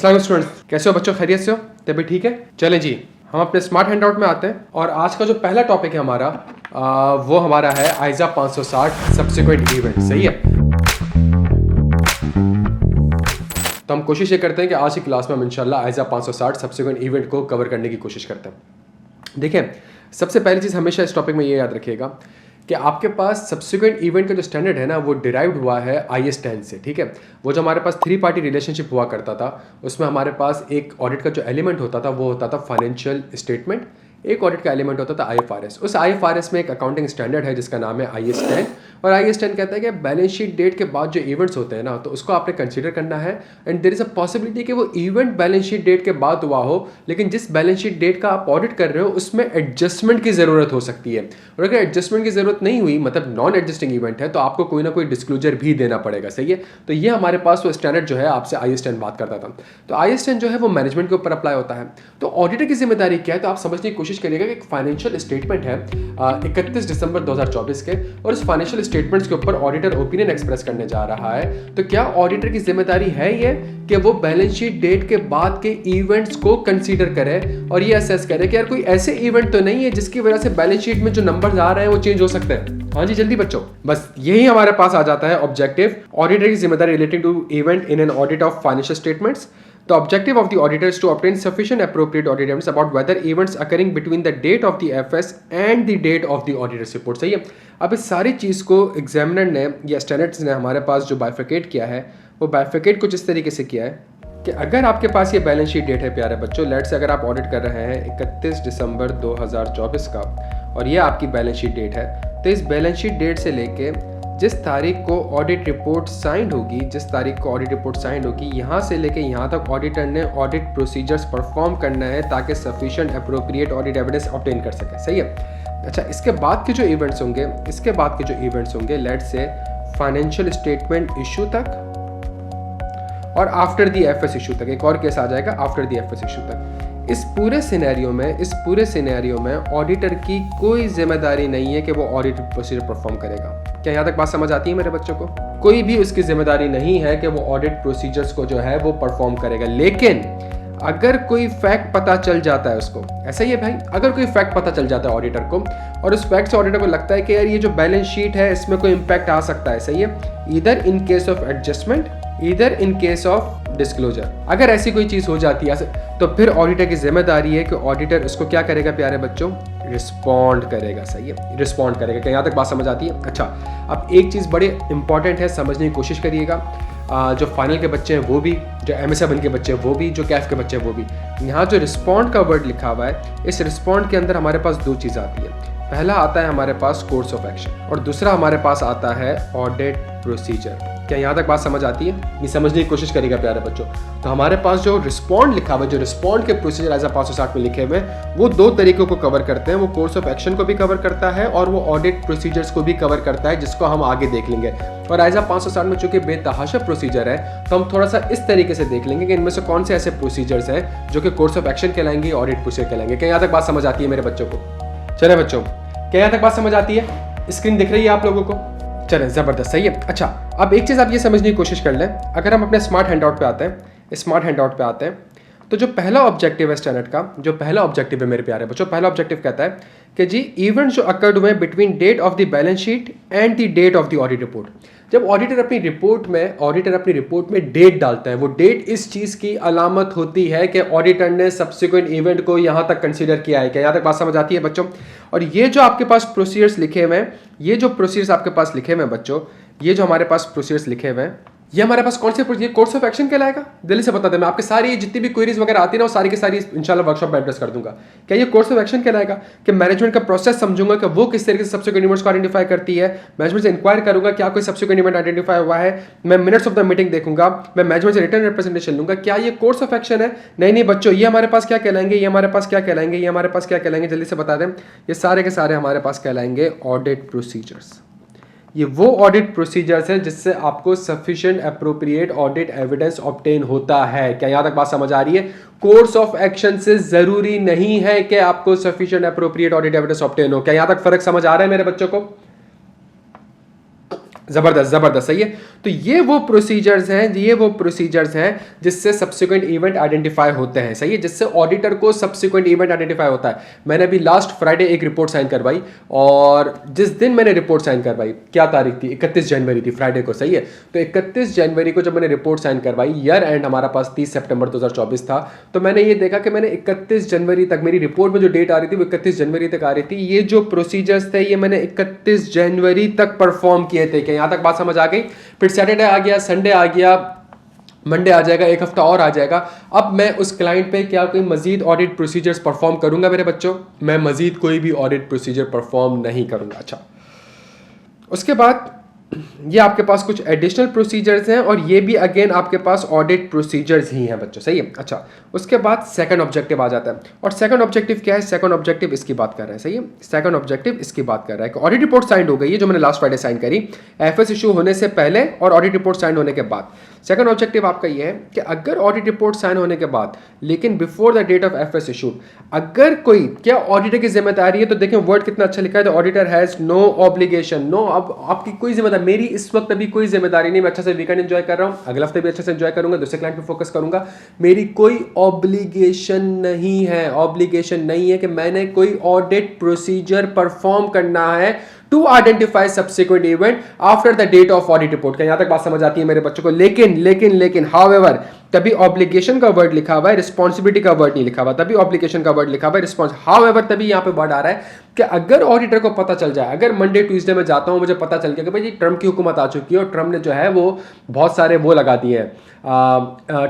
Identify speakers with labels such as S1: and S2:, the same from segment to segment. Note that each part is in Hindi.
S1: अस्सलाम स्टूडेंट्स, कैसे हो बच्चों? खैरियत से हो? तबीयत ठीक है? चलें जी, हम अपने स्मार्ट हैंडआउट में आते हैं और आज का जो पहला टॉपिक है हमारा वो हमारा है आइजा 560 सब्सिक्वेंट इवेंट। सही है, तो हम कोशिश ये करते हैं कि आज की क्लास में हम इंशाल्लाह आइजा 560 सब्सिक्वेंट इवेंट को कवर करने की कोशिश करते हैं। देखिए, सबसे पहली चीज़ हमेशा इस टॉपिक में ये याद रखिएगा कि आपके पास सब्सिक्वेंट इवेंट का जो स्टैंडर्ड है ना, वो डिराइव्ड हुआ है IS 10 से। ठीक है, वो जो हमारे पास 3 पार्टी रिलेशनशिप हुआ करता था, उसमें हमारे पास एक ऑडिट का जो एलिमेंट होता था वो होता था फाइनेंशियल स्टेटमेंट, एक ऑडिट का एलिमेंट होता था IFRS। उस IFRS में एक अकाउंटिंग स्टैंडर्ड है जिसका नाम है IS 10, और IS 10 कहता है कि बैलेंस शीट डेट के बाद जो इवेंट्स होते हैं ना, तो उसको आपने कंसीडर करना है and there is a possibility कि वो इवेंट बैलेंस शीट डेट के बाद हुआ हो, लेकिन जिस बैलेंस शीट डेट का आप ऑडिट कर रहे हो उसमें एडजस्टमेंट की ज़रूरत हो सकती है। और अगर एडजस्टमेंट की ज़रूरत नहीं हुई, मतलब नॉन एडजस्टिंग इवेंट है, तो आपको कोई ना कोई डिस्क्लोजर भी देना पड़ेगा। सही है, तो ये हमारे पास वो स्टैंडर्ड जो है आपसे IS 10 बात करता था। तो IS 10 जो है वो मैनेजमेंट के ऊपर अप्लाई होता है। तो ऑडिटर की जिम्मेदारी क्या है, तो आप समझने की कोशिश करिएगा कि एक फाइनेंशियल स्टेटमेंट है 31 दिसंबर 2024 के, और इस फाइनेंशियल स्टेटमेंट्स के ऊपर ऑडिटर ओपिनियन एक्सप्रेस करने जा रहा है। तो क्या ऑडिटर की जिम्मेदारी है ये कि वो बैलेंस शीट डेट के बाद के इवेंट्स को कंसीडर करे और ये असेस करे कि यार कोई ऐसे इवेंट तो नहीं है जिसकी वजह से बैलेंस शीट में जो नंबर्स आ रहे हैं वो चेंज हो सकते हैं। हाँ जी, जल्दी बच्चों, बस यही हमारे पास आ जाता है ऑब्जेक्टिव। ऑडिटर की जिम्मेदारी relating to event in an audit of financial statements. The objective of the auditor is to obtain sufficient appropriate audit evidence about whether events occurring between the date of the FS and the date of the auditor's report। सही है, अब इस सारी चीज़ को एग्जामिनर ने या स्टैंडर्ड्स ने हमारे पास जो बाइफिकेट किया है, वो बाइफिकेट कुछ इस तरीके से किया है कि अगर आपके पास ये बैलेंस शीट डेट है प्यारे बच्चों, लेट्स से अगर आप ऑडिट कर रहे हैं 31 दिसंबर 2024 का और ये आपकी बैलेंस शीट डेट है, तो इस बैलेंस शीट डेट से लेके जिस तारीख को ऑडिट रिपोर्ट साइंड होगी, यहाँ से लेके यहाँ तक ऑडिटर ने ऑडिट प्रोसीजर्स परफॉर्म करना है ताकि sufficient appropriate audit evidence obtain कर सके। सही है, अच्छा, इसके बाद के जो इवेंट्स होंगे let's say financial statement issue तक और आफ्टर दी FS इशू तक, एक और केस आ जाएगा आफ्टर दी FS इशू तक। इस पूरे सिनेरियो में ऑडिटर की कोई जिम्मेदारी नहीं है कि वो ऑडिट प्रोसीजर परफॉर्म करेगा। क्या यहाँ तक बात समझ आती है मेरे बच्चों को? कोई भी उसकी जिम्मेदारी नहीं है कि वो ऑडिट प्रोसीजर्स को जो है वो परफॉर्म करेगा। लेकिन अगर कोई फैक्ट पता चल जाता है उसको, ऐसा ही है भाई, अगर कोई फैक्ट पता चल जाता है ऑडिटर को और उस फैक्ट से ऑडिटर को लगता है कि यार ये जो बैलेंस शीट है इसमें कोई इंपैक्ट आ सकता है, सही है, either in case of adjustment either in case of disclosure, अगर ऐसी कोई चीज़ हो जाती है तो फिर ऑडिटर की जिम्मेदारी है कि ऑडिटर उसको क्या करेगा प्यारे बच्चों? रिस्पॉन्ड करेगा। सही है, रिस्पॉन्ड करेगा। क्या यहाँ तक बात समझ आती है? अच्छा, अब एक चीज़ बड़ी इंपॉर्टेंट है, समझने की कोशिश करिएगा। जो फाइनल के बच्चे हैं वो भी, जो MSA1 के बच्चे हैं वो भी, जो कैफ के बच्चे हैं वो भी, यहाँ जो रिस्पॉन्ड का वर्ड लिखा हुआ है, इस रिस्पॉन्ड के अंदर हमारे पास दो चीज़ आती है। पहला आता है हमारे पास कोर्स ऑफ एक्शन और दूसरा हमारे पास आता है ऑडिट प्रोसीजर। क्या यहाँ तक बात समझ आती है? ये समझने की कोशिश करिएगा प्यारे बच्चों। तो हमारे पास जो रिस्पॉन्ड लिखा हुआ है, जो रिस्पॉन्ड के प्रोसीजर आइजा 560 में लिखे हुए हैं, वो दो तरीकों को कवर करते हैं। वो कोर्स ऑफ एक्शन को भी कवर करता है और वो ऑडिट प्रोसीजर्स को भी कवर करता है, जिसको हम आगे देख लेंगे। और आइजा 560 में चूंकि बेतहाशा प्रोसीजर है, तो हम थोड़ा सा इस तरीके से देख लेंगे कि इनमें से कौन से ऐसे प्रोसीजर्स हैं जो कि कोर्स ऑफ एक्शन कहलाएंगे, ऑडिट प्रोसीजर कहलाएंगे। क्या यहाँ तक बात समझ आती है मेरे बच्चों को? चले बच्चों, क्या यहाँ तक बात समझ आती है? स्क्रीन दिख रही है आप लोगों को? चलें, ज़बरदस्त, सही है। अच्छा, अब एक चीज़ आप ये समझने की कोशिश कर लें, अगर हम अपने स्मार्ट हैंडआउट पे आते हैं, तो जो पहला ऑब्जेक्टिव है स्टैंडर्ड का, जो पहला ऑब्जेक्टिव है मेरे प्यारे बच्चों, पहला ऑब्जेक्टिव कहता है कि जी इवेंट जो अकर्ड हुए between date of the balance sheet and the date of the audit report. जब ऑडिटर अपनी रिपोर्ट में डेट डालता है, वो डेट इस चीज़ की अलामत होती है कि ऑडिटर ने सब्सिक्वेंट इवेंट को यहाँ तक कंसीडर किया है। क्या यहाँ तक बात समझ आती है बच्चों? और ये जो आपके पास प्रोसीजर्स लिखे हुए हैं, ये जो प्रोसीजर्स आपके पास लिखे हुए हैं बच्चों, ये जो हमारे पास प्रोसीजर्स लिखे हुए हैं, ये हमारे पास कौन से ये कोर्स ऑफ एक्शन कहलाएगा? दिल्ली से बता दें, मैं आपके सारी जितनी भी क्वेरीज वगैरह आती है ना, वो सारी की सारी इंशाल्लाह वर्कशॉप में एड्रेस कर दूंगा। क्या ये कोर्स ऑफ एक्शन कहलाएगा कि मैनेजमेंट का प्रोसेस समझूंगा कि वो किस तरीके से सब्सिक्वेंट इवेंट्स को आइडेंटिफाई करती है, मैनेजमेंट से इंक्वायर करूंगा क्या कोई सब्सिक्वेंट इवेंट आइडेंटिफाई हुआ है, मैं मिनट्स ऑफ द मीटिंग देखूंगा, मैं मैनेजमेंट से रिटर्न रिप्रेजेंटेशन लूंगा। क्या ये कोर्स ऑफ एक्शन है? नहीं बच्चों, ये हमारे पास क्या कहलाएंगे, ये हमारे पास क्या कहलाएंगे, जल्दी से बता दें। ये सारे के सारे हमारे पास कहलाएंगे ऑडिट प्रोसीजर्स। ये वो ऑडिट प्रोसीजर्स हैं जिससे आपको sufficient appropriate audit evidence obtain होता है। क्या यहाँ तक बात समझ आ रही है? कोर्स ऑफ एक्शन से जरूरी नहीं है कि आपको sufficient appropriate audit evidence obtain हो। क्या यहाँ तक फर्क समझ आ रहा है मेरे बच्चों को? जबरदस्त जबरदस्त, सही है। तो ये वो प्रोसीजर्स हैं जिससे सब्सिक्वेंट इवेंट आइडेंटिफाई होते हैं, सही है, जिससे ऑडिटर को सब्सिक्वेंट इवेंट आइडेंटिफाई होता है। मैंने अभी लास्ट फ्राइडे एक रिपोर्ट साइन करवाई, और जिस दिन मैंने रिपोर्ट साइन करवाई, क्या तारीख थी, 31 जनवरी थी, फ्राइडे को, सही है। तो 31 जनवरी को जब मैंने रिपोर्ट साइन करवाई, ईयर एंड हमारा पास 30 सितंबर 2024 था, तो मैंने ये देखा कि मैंने 31 जनवरी तक, मेरी रिपोर्ट में जो डेट आ रही थी वो 31 जनवरी तक आ रही थी। ये जो प्रोसीजर्स थे ये मैंने 31 जनवरी तक परफॉर्म किए थे। यहां तक बात समझ आ गई? फिर सैटरडे आ गया, संडे आ गया, मंडे आ जाएगा, एक हफ्ता और आ जाएगा। अब मैं उस क्लाइंट पे क्या कोई मजीद ऑडिट प्रोसीजर्स परफॉर्म करूंगा मेरे बच्चों? मैं मजीद कोई भी ऑडिट प्रोसीजर परफॉर्म नहीं करूंगा। अच्छा, उसके बाद ये आपके पास कुछ एडिशनल प्रोसीजर्स हैं, और ये भी अगेन आपके पास ऑडिट प्रोसीजर्स ही हैं बच्चों, सही है। अच्छा, उसके बाद सेकंड ऑब्जेक्टिव आ जाता है, और सेकंड ऑब्जेक्टिव क्या है? सेकंड ऑब्जेक्टिव इसकी बात कर रहे हैं, सही है। सेकंड ऑब्जेक्टिव इसकी बात कर रहा है कि ऑडिट रिपोर्ट साइन हो गई है, जो मैंने लास्ट फ्राइडे साइन करी, एफएस इशू होने से पहले और ऑडिट रिपोर्ट साइन होने के बाद। सेकंड ऑब्जेक्टिव आपका ये है कि अगर ऑडिट रिपोर्ट साइन होने के बाद, लेकिन before the date of FS issue, अगर कोई, क्या ऑडिटर की जिम्मेदारी है? तो देखें वर्ड कितना अच्छा लिखा है, the auditor has no obligation, no, अब आपकी कोई जिम्मेदारी, मेरी इस वक्त अभी कोई जिम्मेदारी नहीं, मैं अच्छा से वीकेंड एंजॉय कर रहा हूं, अगले हफ्ते भी अच्छे से एंजॉय करूंगा, दूसरे क्लाइंट पे फोकस करूंगा। मेरी कोई ऑब्लिगेशन नहीं है, ऑब्लिगेशन नहीं है कि मैंने कोई ऑडिट प्रोसीजर परफॉर्म करना है to identify subsequent event after the date of audit report. यहां तक बात समझ आती है मेरे बच्चों को? लेकिन हाउएवर, तभी ऑब्लिगेशन का वर्ड लिखा हुआ है, रिस्पॉन्सिबिलिटी का वर्ड नहीं लिखा हुआ, तभी ऑब्लिगेशन का वर्ड लिखा हुआ है, रिस्पॉन्स। हाउएवर, तभी यहां पे वर्ड आ रहा है कि अगर ऑडिटर को पता चल जाए, अगर मंडे ट्यूसडे में जाता हूं, मुझे पता चल गया कि भाई ट्रम्प की हुकूमत आ चुकी है, और ट्रम्प ने जो है वो बहुत सारे वो लगा दिए हैं,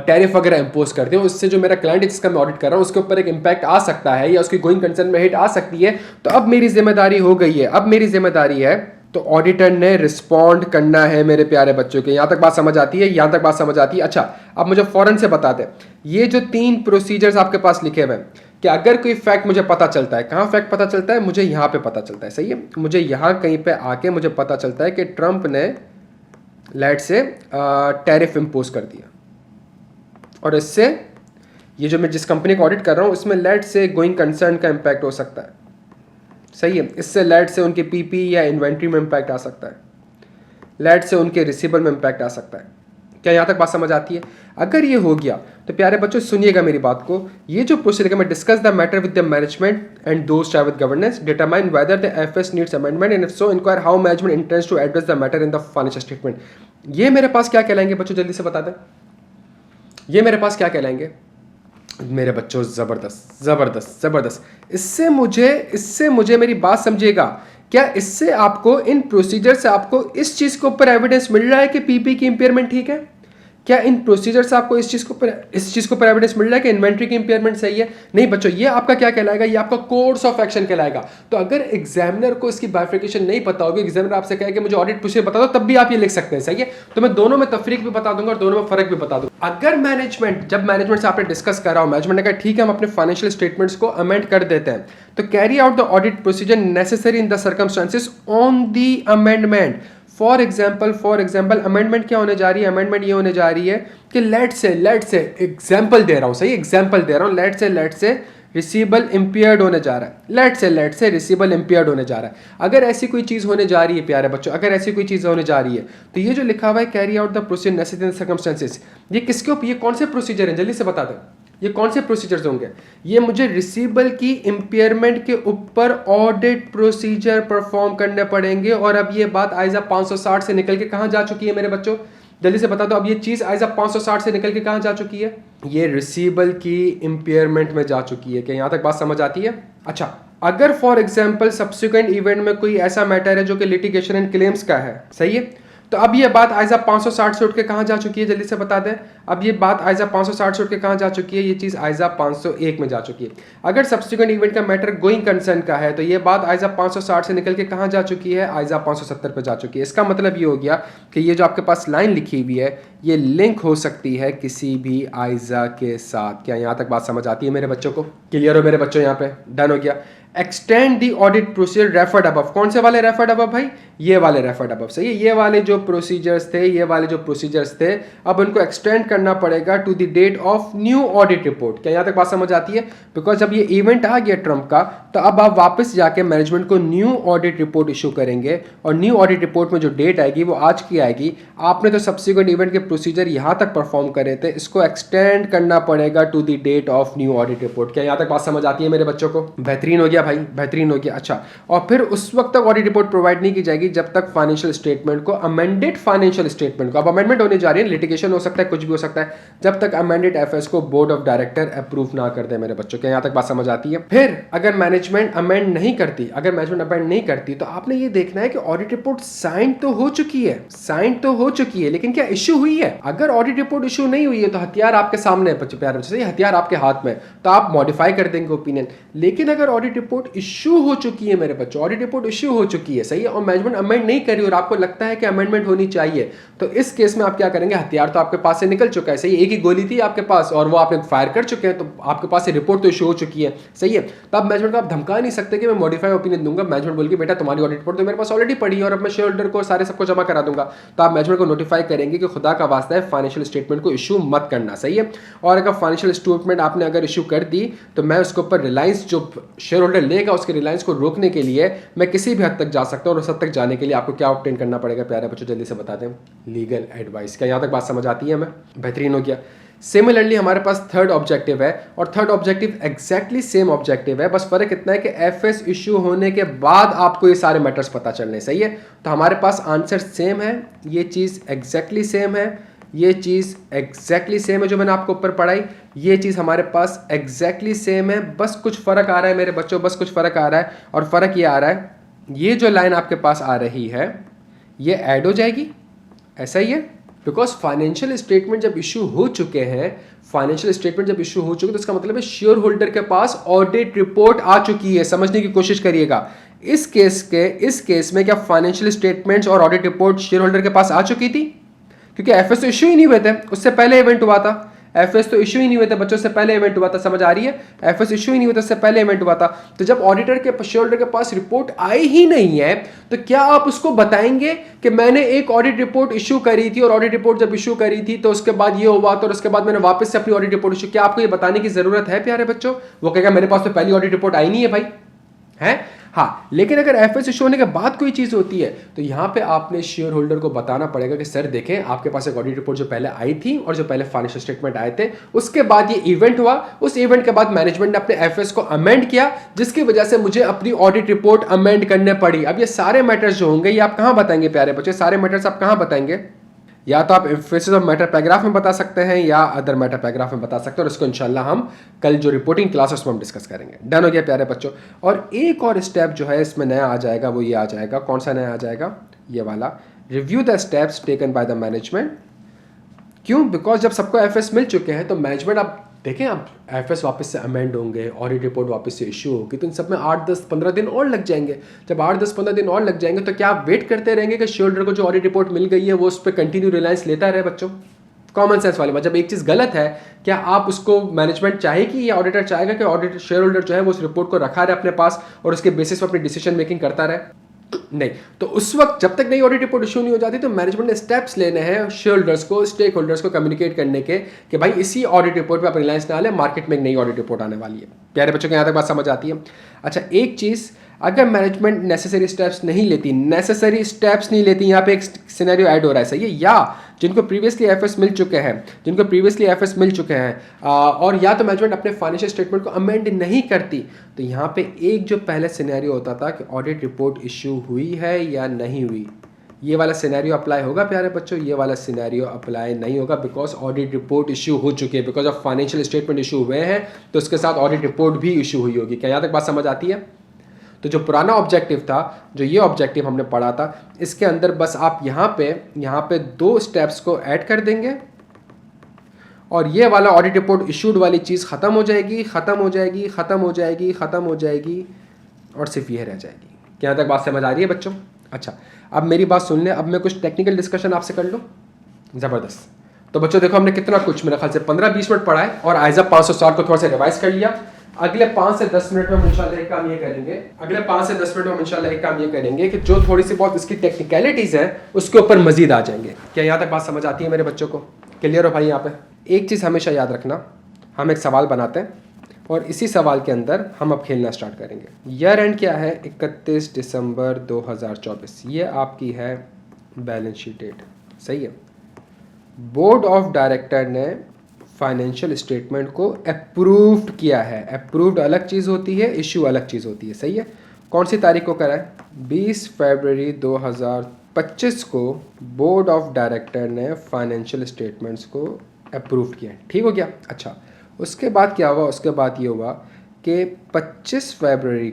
S1: टैरिफ वगैरह इंपोज कर दिए, उससे जो मेरा क्लाइंट है जिसका मैं ऑडिट कर रहा हूं उसके ऊपर एक इंपैक्ट आ सकता है, या उसकी गोइंग कंसर्न में हिट आ सकती है, तो अब मेरी जिम्मेदारी हो गई है, अब मेरी जिम्मेदारी है, तो ऑडिटर ने रिस्पॉन्ड करना है मेरे प्यारे बच्चों के। यहां तक बात समझ आती है? यहां तक बात समझ आती है? अच्छा, अब मुझे फौरन से बता दें, ये जो 3 प्रोसीजर्स आपके पास लिखे हुए हैं, कि अगर कोई फैक्ट मुझे पता चलता है, कहां फैक्ट पता चलता है? मुझे यहां पे पता चलता है, सही है। मुझे यहां कहीं पे आके मुझे पता चलता है कि ट्रंप ने लेट से टैरिफ इंपोज कर दिया, और इससे ये जो मैं जिस कंपनी को ऑडिट कर रहा हूं उसमें लेट से गोइंग कंसर्न का इंपैक्ट हो सकता है, सही है। इससे लेट से उनके पीपी या इन्वेंट्री में इंपैक्ट आ सकता है, लेट से उनके रिसीवेबल में इंपैक्ट आ सकता है। क्या यहां तक बात समझ आती है? अगर ये हो गया तो प्यारे बच्चों सुनिएगा मेरी बात को, ये जो प्रोसीजर में discuss the matter with the management and those charge with governance, determine whether the FS needs amendment, and if so inquire how management intends to address the matter in the financial statement. ये मेरे पास क्या कहलाएंगे बच्चों? जल्दी से बता दें, ये मेरे पास क्या कहलाएंगे मेरे बच्चों? जबरदस्त जबरदस्त जबरदस्त। इससे मुझे मेरी बात समझिएगा, क्या इससे आपको, इन प्रोसीजर से आपको इस चीज के ऊपर एविडेंस मिल रहा है कि पीपी की इंपेयरमेंट ठीक है? क्या इन प्रोसीजर से आपको इस चीज के ऊपर एविडेंस मिल रहा है कि इन्वेंट्री की इंपेयरमेंट सही है? नहीं बच्चों, ये आपका क्या कहलाएगा? ये आपका कोर्स ऑफ एक्शन कहलाएगा। तो अगर एग्जामिनर को इसकी बाइफिकेशन नहीं पता होगी, एग्जामिनर आपसे कहे कि मुझे ऑडिट प्रोसीजर बता दो, तब भी आप ये लिख सकते हैं, सही है। तो मैं दोनों में तफरीक भी बता दूंगा और दोनों में फर्क भी बता दूंगा। अगर जब मैनेजमेंट से आपने डिस्कस करा हो, मैनेजमेंट ने कहा ठीक है हम अपने फाइनेंशियल स्टेटमेंट्स को अमेंड कर देते हैं, तो carry out the audit procedure necessary in the circumstances on the amendment. For example amendment क्या होने जा रही है? अमेंडमेंट ये होने जा रही है कि लेट से एग्जाम्पल दे रहा हूं, सही, एग्जाम्पल दे रहा हूं, लेट से रिसीवेबल इंपेयर्ड होने जा रहा है, लेट से रिसीवेबल इंपेयर्ड होने जा रहा है। अगर ऐसी कोई चीज होने जा रही है प्यारे बच्चों, अगर ऐसी कोई चीज होने जा रही है, तो ये जो लिखा हुआ है carry out the procedure necessary in circumstances, ये किसके ऊपर, ये कौन से प्रोसीजर है? जल्दी से बता दें, ये कौन से प्रोसीजर्स होंगे? ये मुझे रिसीवेबल की इंपेयरमेंट के ऊपर ऑडिट प्रोसीजर परफॉर्म करने पड़ेंगे। और अब ये बात आइजा 560 से निकल के कहां जा चुकी है मेरे बच्चों? जल्दी से बता दो, अब ये चीज आइजा 560 से निकल के कहां जा चुकी है? ये रिसीवेबल की इंपेयरमेंट में जा चुकी है। क्या यहां तक बात समझ आती है? अच्छा, अगर फॉर एग्जाम्पल सब्सिक्वेंट इवेंट में कोई ऐसा मैटर है जो कि लिटिगेशन एंड क्लेम्स का है, सही है, तो अब ये बात आइजा 560 से उठ के कहां जा चुकी है? जल्दी से बता दें, अब ये बात आइजा 560 से उठ के कहां जा चुकी है? ये चीज आइजा 501 में जा चुकी है। अगर सब्सिक्वेंट इवेंट का मैटर गोइंग कंसर्न का है, तो ये बात आइजा 560 से निकल के कहां जा चुकी है? आइजा 570 पे जा चुकी है। इसका मतलब ये हो गया कि ये जो आपके पास लाइन लिखी हुई है ये लिंक हो सकती है किसी भी आइजा के साथ। क्या यहां तक बात समझ आती है मेरे बच्चों को? क्लियर हो मेरे बच्चों? यहां पे डन हो गया। Extend the audit procedure referred above. कौन से वाले रेफर्ड अबव भाई? ये वाले रेफर्ड अबव, सही है। ये वाले जो प्रोसीजर्स थे, ये वाले जो प्रोसीजर्स थे, अब उनको एक्सटेंड करना पड़ेगा to the date of new audit report. क्या यहाँ तक बात समझ आती है? बिकॉज जब ये इवेंट आ गया ट्रम्प का, तो अब आप वापस जाके मैनेजमेंट को न्यू ऑडिट रिपोर्ट इशू करेंगे, और न्यू ऑडिट रिपोर्ट में जो डेट आएगी वो आज की आएगी। आपने तो सब्सिक्वेंट इवेंट के प्रोसीजर यहाँ तक परफॉर्म करे थे, इसको एक्सटेंड करना पड़ेगा to the date of new audit report. क्या यहाँ तक बात समझ आती है मेरे बच्चों को? बेहतरीन हो गया भाई, बेहतरीन हो गया। अच्छा, और फिर उस वक्त तक ऑडिट रिपोर्ट प्रोवाइड नहीं की जाएगी जब तक फाइनेंशियल स्टेटमेंट को, अमेंडेड फाइनेंशियल स्टेटमेंट को, अब अमेंडमेंट होने जा रही है, लिटिगेशन हो सकता है, कुछ भी हो सकता है, जब तक अमेंडेड एफएस को बोर्ड ऑफ डायरेक्टर अप्रूव ना कर दे मेरे बच्चों। क्या यहाँ तक बात समझ आती है? फिर अगर मैनेजमेंट अमेंड नहीं करती, अगर मैनेजमेंट अमेंड नहीं करती, तो आपने ये देखना है कि ऑडिट रिपोर्ट साइन तो हो चुकी है, साइन तो हो चुकी है, लेकिन क्या इश्यू हुई है? अगर ऑडिट रिपोर्ट इश्यू नहीं हुई है तो हथियार आपके सामने है बच्चे, प्यारे बच्चे, हथियार आपके हाथ में, तो आप मॉडिफाई कर देंगे ओपिनियन। लेकिन अगर ऑडिट रिपोर्ट इश्यू हो चुकी है मेरे बच्चों, ऑडिट रिपोर्ट इश्यू हो चुकी है, सही है, और मैनेजमेंट अमेंड नहीं करी और आपको लगता है कि अमेंडमेंट होनी चाहिए, तो इस केस में आप क्या करेंगे? हथियार तो आपके पास से निकल चुका है, सही, एक ही गोली थी आपके पास और वो आपने फायर कर चुके हैं, तो आपके पास से रिपोर्ट तो इश्यू हो चुकी है, सही है। तो आप मैनेजमेंट को आप धमका नहीं सकते कि मैं मॉडिफाई ओपिनियन दूंगा। मैनेजमेंट बोल के बेटा तुम्हारी ऑडिट रिपोर्ट तो मेरे पास ऑलरेडी पड़ी है और अब मैं शेयर होल्डर को सारे सबको जमा करा दूंगा, तो आप मैनेजमेंट को नोटिफाई करेंगे कि खुदा का वास्ता है फाइनेंशियल स्टेटमेंट को इशू मत करना, सही है। और अगर फाइनेंशियल स्टेटमेंट आपने अगर इशू कर दी, तो मैं उसके ऊपर रिलायंस जो शेयर होल्डर लेगा उसके रिलायंस को रोकने के लिए मैं किसी भी हद तक जा सकता हूँ, और उस हद तक जाने के लिए आपको क्या ऑब्टेन करना पड़ेगा प्यारे बच्चों? जल्दी से बता दें। Legal advice. क्या यहाँ तक बात समझ आती है हमें? बेहतरीन हो गया। सिमिलरली हमारे पास थर्ड ऑब्जेक्टिव है, और third objective exactly same objective है, बस फर्क इतना है कि एफएस इशू होने के बाद आपको ये सारे मैटर्स पता चलने, सही है। तो हमारे पास आंसर सेम है, ये चीज़ एग्जैक्टली सेम है, ये चीज़ एग्जैक्टली सेम है जो मैंने आपको ऊपर पढ़ाई, ये चीज़ हमारे पास एग्जैक्टली सेम है, बस कुछ फ़र्क आ रहा है मेरे बच्चों, बस कुछ फ़र्क आ रहा है। और फ़र्क ये आ रहा है, ये जो लाइन आपके पास आ रही है ये ऐड हो जाएगी, ऐसा ही है, बिकॉज फाइनेंशियल स्टेटमेंट जब इशू हो चुके हैं, फाइनेंशियल स्टेटमेंट जब इशू हो चुके तो इसका मतलब है शेयर होल्डर के पास ऑडिट रिपोर्ट आ चुकी है। समझने की कोशिश करिएगा, इस केस में क्या फाइनेंशियल स्टेटमेंट्स और ऑडिट रिपोर्ट शेयर होल्डर के पास आ चुकी थी? क्योंकि एफएस तो इशू ही नहीं हुए थे, उससे पहले इवेंट हुआ था। एफएस तो इशू ही नहीं हुए थे बच्चों, से पहले इवेंट हुआ था, समझ आ रही है? एफएस इशू ही नहीं हुआ था, उससे पहले इवेंट हुआ था। तो जब ऑडिटर के शेयर होल्डर के पास रिपोर्ट आई ही नहीं है, तो क्या आप उसको बताएंगे कि मैंने एक ऑडिट रिपोर्ट इशू करी थी, और ऑडिट रिपोर्ट जब इशू करी थी तो उसके बाद ये हुआ, तो उसके बाद मैंने वापस से अपनी ऑडिट रिपोर्ट इशू, क्या आपको ये बताने की जरूरत है प्यारे बच्चों? वो कहेगा मेरे पास तो पहली ऑडिट रिपोर्ट आई नहीं है भाई, है। हाँ, लेकिन अगर एफएस इशू होने के बाद कोई चीज़ होती है, तो यहाँ पे आपने शेयर होल्डर को बताना पड़ेगा कि सर देखें, आपके पास एक ऑडिट रिपोर्ट जो पहले आई थी और जो पहले फाइनेंशियल स्टेटमेंट आए थे, उसके बाद ये इवेंट हुआ, उस इवेंट के बाद मैनेजमेंट ने अपने एफएस को अमेंड किया, जिसकी वजह से मुझे अपनी ऑडिट रिपोर्ट अमेंड करने पड़ी। अब ये सारे मैटर्स जो होंगे ये आप कहाँ बताएंगे प्यारे बच्चे? सारे मैटर्स आप कहाँ बताएंगे? या तो आप एम्फेसिस ऑफ मैटर पैराग्राफ में बता सकते हैं, या अदर मैटर पैराग्राफ में बता सकते हैं, और इसको इंशाल्लाह हम कल जो रिपोर्टिंग क्लास है उसमें हम डिस्कस करेंगे। डन हो गया प्यारे बच्चों। और एक और स्टेप जो है इसमें नया आ जाएगा, वो ये आ जाएगा, कौन सा नया आ जाएगा? ये वाला, review the steps taken by the management. क्यों? बिकॉज जब सबको एफएस मिल चुके हैं तो मैनेजमेंट, आप देखें, अब एफएस वापस से अमेंड होंगे, ऑडिट रिपोर्ट वापस से इशू होगी, तो इन सब में 8, 10, 15 दिन और लग जाएंगे। जब 8, 10, 15 दिन और लग जाएंगे तो क्या आप वेट करते रहेंगे कि शेयर होल्डर को जो ऑडिट रिपोर्ट मिल गई है वो उस पर कंटिन्यू रिलायंस लेता रहे बच्चों? कॉमन सेंस वाले बात, जब एक चीज़ गलत है, क्या आप उसको मैनेजमेंट चाहेगी या ऑडिटर चाहेगा कि ऑडिट शेयर होल्डर जो है वो उस रिपोर्ट को रखा रहे अपने पास और उसके बेसिस पर अपनी डिसीजन मेकिंग करता रहे? नहीं। तो उस वक्त जब तक नई ऑडिट रिपोर्ट इशू नहीं हो जाती, तो मैनेजमेंट ने स्टेप्स लेने हैं शेयर होल्डर्स को, स्टेक होल्डर्स को कम्युनिकेट करने के कि भाई इसी ऑडिट रिपोर्ट पे आप रिलायंस ना ले, मार्केट में एक नई ऑडिट रिपोर्ट आने वाली है। प्यारे बच्चों को यहाँ तक बात समझ आती है? अच्छा, एक चीज़, अगर मैनेजमेंट नेसेसरी स्टेप्स नहीं लेती, यहाँ पे एक सिनेरियो ऐड हो रहा है, सही है, या जिनको प्रीवियसली एफएस मिल चुके हैं, और या तो मैनेजमेंट अपने फाइनेंशियल स्टेटमेंट को अमेंड नहीं करती, तो यहाँ पे एक जो पहले सिनेरियो होता था कि ऑडिट रिपोर्ट इशू हुई है या नहीं हुई, ये वाला सिनेरियो अप्लाई होगा प्यारे बच्चों? ये वाला सिनेरियो अप्लाई नहीं होगा, बिकॉज ऑडिट रिपोर्ट इशू हो चुकी है, because of financial statement issue हुए हैं, तो उसके साथ ऑडिट रिपोर्ट भी इशू हुई होगी। क्या यहाँ तक बात समझ आती है? तो जो पुराना ऑब्जेक्टिव था, जो ये ऑब्जेक्टिव हमने पढ़ा था, इसके अंदर बस आप यहाँ पे 2 स्टेप्स को ऐड कर देंगे, और ये वाला ऑडिट रिपोर्ट इशूड वाली चीज़ ख़त्म हो जाएगी, और सिर्फ ये रह जाएगी। क्या यहाँ तक बात समझ आ रही है बच्चों? अच्छा, अब मेरी बात सुन लें, अब मैं कुछ टेक्निकल डिस्कशन आपसे कर लूँ। ज़बरदस्त। तो बच्चों देखो, हमने कितना कुछ, मेरे ख्याल से 15-20 मिनट पढ़ा है, और आइज़ा 560 को थोड़ा सा रिवाइज कर लिया, अगले 5 से 10 मिनट में हम इंशाल्लाह एक काम ये करेंगे, अगले 5 से 10 मिनट में हम इंशाल्लाह एक काम ये करेंगे कि जो थोड़ी सी बहुत इसकी टेक्निकलिटीज़ हैं उसके ऊपर मजीद आ जाएंगे। क्या यहाँ तक बात समझ आती है मेरे बच्चों को? क्लियर हो भाई? यहाँ पे एक चीज़ हमेशा याद रखना, हम एक सवाल बनाते हैं और इसी सवाल के अंदर हम अब खेलना स्टार्ट करेंगे। ईयर एंड क्या है? 31 दिसंबर 2024। ये आपकी है बैलेंस शीट डेट, सही है। बोर्ड ऑफ डायरेक्टर ने फाइनेंशियल स्टेटमेंट को अप्रूव्ड किया है। अप्रूव्ड अलग चीज़ होती है, इशू अलग चीज़ होती है, सही है। कौन सी तारीख को करा है? 20 फरवरी 2025 को बोर्ड ऑफ डायरेक्टर ने फाइनेंशियल स्टेटमेंट्स को अप्रूव किया है। ठीक हो गया? अच्छा, उसके बाद क्या हुआ? उसके बाद ये हुआ कि 25 फरवरी